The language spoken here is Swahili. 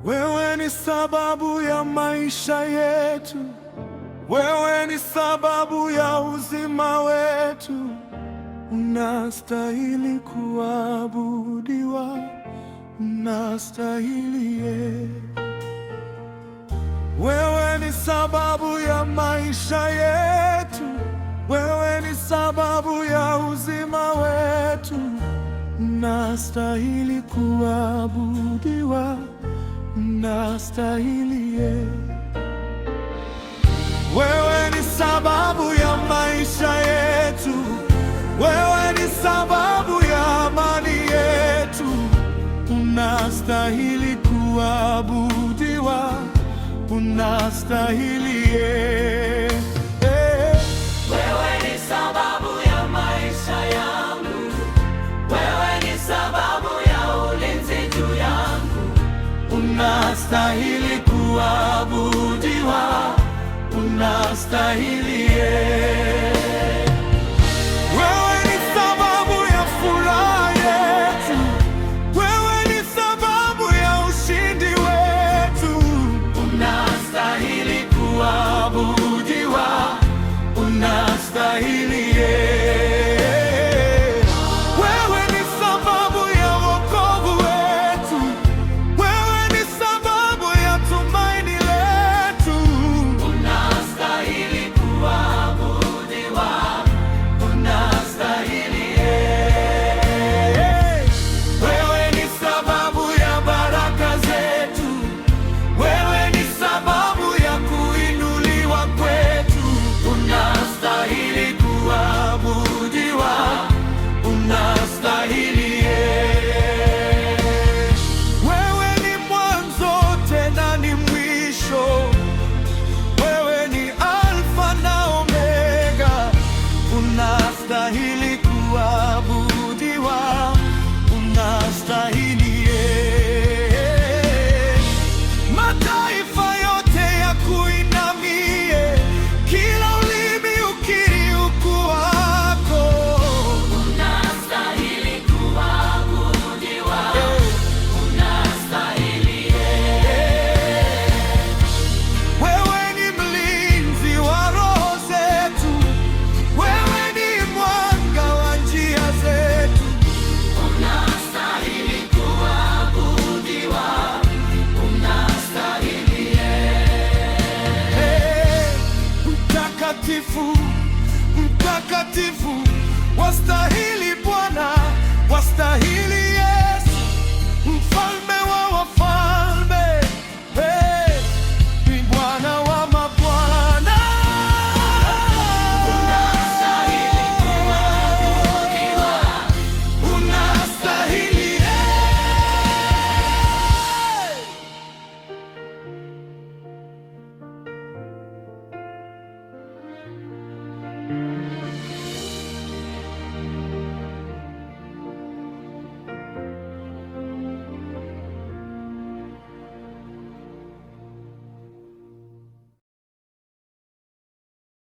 Wewe ni sababu ya maisha yetu, wewe ni sababu ya uzima wetu. Unastahili kuabudiwa, unastahili. Wewe ni sababu ya maisha yetu, wewe ni sababu ya uzima wetu. Unastahili kuabudiwa, unastahili. Wewe ni sababu ya maisha yetu, wewe ni sababu ya amani yetu. Unastahili kuabudiwa, unastahili. Wewe ni sababu ya maisha yangu, wewe ni sababu ya ulinzi juu yangu. Unastahili kuabudiwa, unastahili.